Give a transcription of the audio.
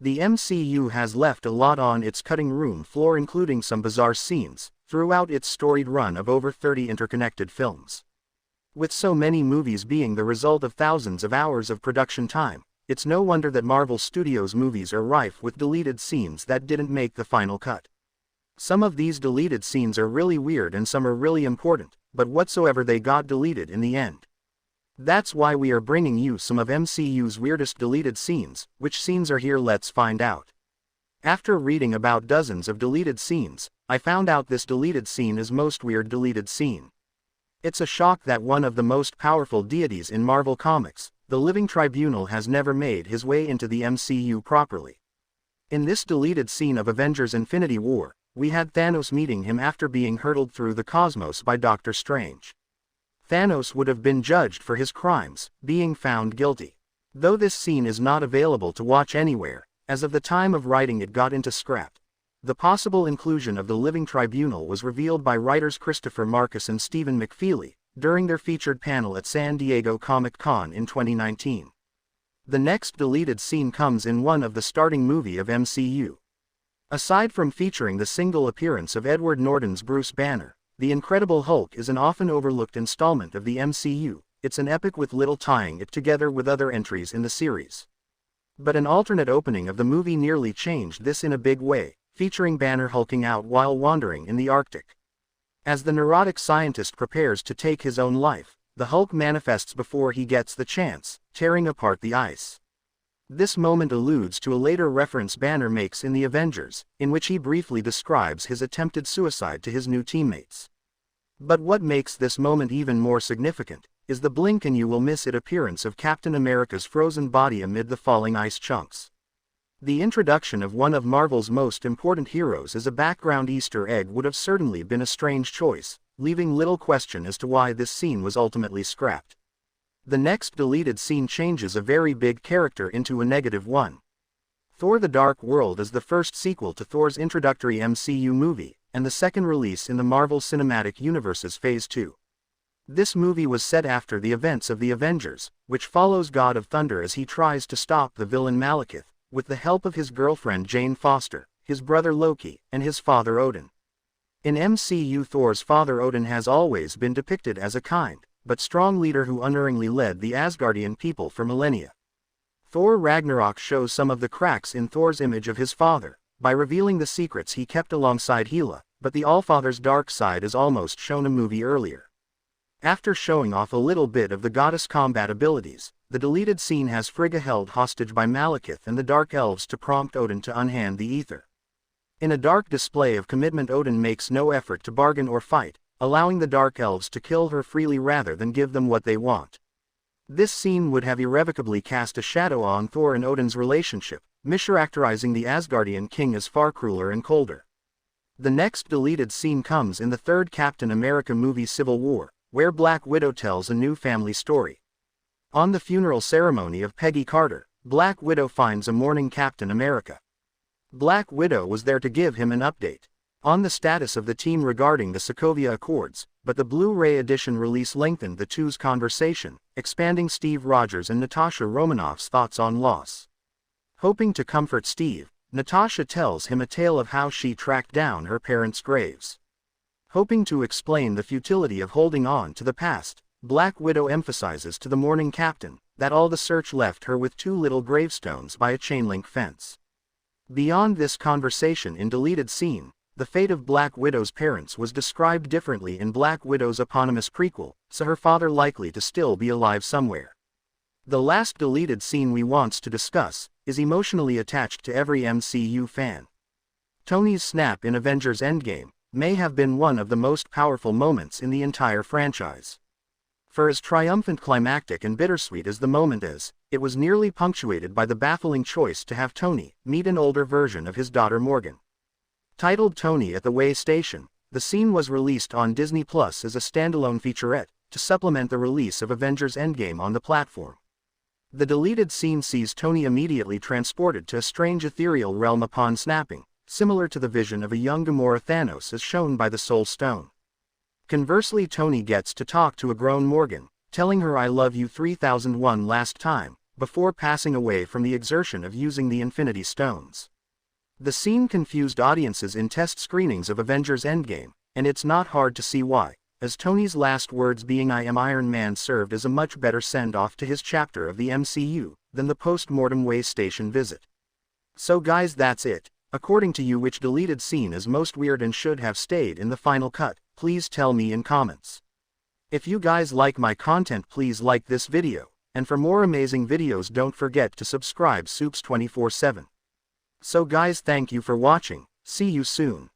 The MCU has left a lot on its cutting room floor, including some bizarre scenes, throughout its storied run of over 30 interconnected films. With so many movies being the result of thousands of hours of production time, it's no wonder that Marvel Studios' movies are rife with deleted scenes that didn't make the final cut. Some of these deleted scenes are really weird and some are really important, but whatsoever they got deleted in the end. That's why we are bringing you some of MCU's weirdest deleted scenes. Which scenes are here? Let's find out. After reading about dozens of deleted scenes, I found out this deleted scene is most weird deleted scene. It's a shock that one of the most powerful deities in Marvel Comics, the Living Tribunal, has never made his way into the MCU properly. In this deleted scene of Avengers Infinity War, we had Thanos meeting him after being hurtled through the cosmos by Doctor Strange. Thanos would have been judged for his crimes, being found guilty. Though this scene is not available to watch anywhere, as of the time of writing it got into scrap. The possible inclusion of the Living Tribunal was revealed by writers Christopher Marcus and Stephen McFeely during their featured panel at San Diego Comic-Con in 2019. The next deleted scene comes in one of the starting movie of MCU. Aside from featuring the single appearance of Edward Norton's Bruce Banner, The Incredible Hulk is an often overlooked installment of the MCU. It's an epic with little tying it together with other entries in the series. But an alternate opening of the movie nearly changed this in a big way, featuring Banner hulking out while wandering in the Arctic. As the neurotic scientist prepares to take his own life, the Hulk manifests before he gets the chance, tearing apart the ice. This moment alludes to a later reference Banner makes in The Avengers, in which he briefly describes his attempted suicide to his new teammates. But what makes this moment even more significant is the blink and you will miss it appearance of Captain America's frozen body amid the falling ice chunks. The introduction of one of Marvel's most important heroes as a background Easter egg would have certainly been a strange choice, leaving little question as to why this scene was ultimately scrapped. The next deleted scene changes a very big character into a negative one. Thor: The Dark World is the first sequel to Thor's introductory MCU movie, and the second release in the Marvel Cinematic Universe's Phase 2. This movie was set after the events of The Avengers, which follows God of Thunder as he tries to stop the villain Malekith, with the help of his girlfriend Jane Foster, his brother Loki, and his father Odin. In MCU, Thor's father Odin has always been depicted as a kind, but strong leader who unerringly led the Asgardian people for millennia. Thor Ragnarok shows some of the cracks in Thor's image of his father, by revealing the secrets he kept alongside Hela, but the Allfather's dark side is almost shown a movie earlier. After showing off a little bit of the goddess combat abilities, the deleted scene has Frigga held hostage by Malekith and the Dark Elves to prompt Odin to unhand the ether. In a dark display of commitment, Odin makes no effort to bargain or fight, allowing the Dark Elves to kill her freely rather than give them what they want. This scene would have irrevocably cast a shadow on Thor and Odin's relationship, mischaracterizing the Asgardian king as far crueler and colder. The next deleted scene comes in the third Captain America movie, Civil War, where Black Widow tells a new family story. On the funeral ceremony of Peggy Carter, Black Widow finds a mourning Captain America. Black Widow was there to give him an update on the status of the team regarding the Sokovia Accords, but the Blu-ray edition release lengthened the two's conversation, expanding Steve Rogers and Natasha Romanoff's thoughts on loss. Hoping to comfort Steve, Natasha tells him a tale of how she tracked down her parents' graves. Hoping to explain the futility of holding on to the past, Black Widow emphasizes to the mourning captain that all the search left her with 2 little gravestones by a chain-link fence. Beyond this conversation in deleted scene, the fate of Black Widow's parents was described differently in Black Widow's eponymous prequel, so her father likely to still be alive somewhere. The last deleted scene we want to discuss is emotionally attached to every MCU fan. Tony's snap in Avengers Endgame may have been one of the most powerful moments in the entire franchise. For as triumphant, climactic and bittersweet as the moment is, it was nearly punctuated by the baffling choice to have Tony meet an older version of his daughter Morgan. Titled Tony at the Way Station, the scene was released on Disney Plus as a standalone featurette, to supplement the release of Avengers Endgame on the platform. The deleted scene sees Tony immediately transported to a strange ethereal realm upon snapping, similar to the vision of a young Gamora Thanos as shown by the Soul Stone. Conversely, Tony gets to talk to a grown Morgan, telling her "I love you 3001" last time, before passing away from the exertion of using the Infinity Stones. The scene confused audiences in test screenings of Avengers Endgame, and it's not hard to see why, as Tony's last words being "I am Iron Man" served as a much better send-off to his chapter of the MCU than the post-mortem way station visit. So guys, that's it. According to you, which deleted scene is most weird and should have stayed in the final cut? Please tell me in comments. If you guys like my content, please like this video, and for more amazing videos don't forget to subscribe Soups 24/7. So guys, thank you for watching, see you soon.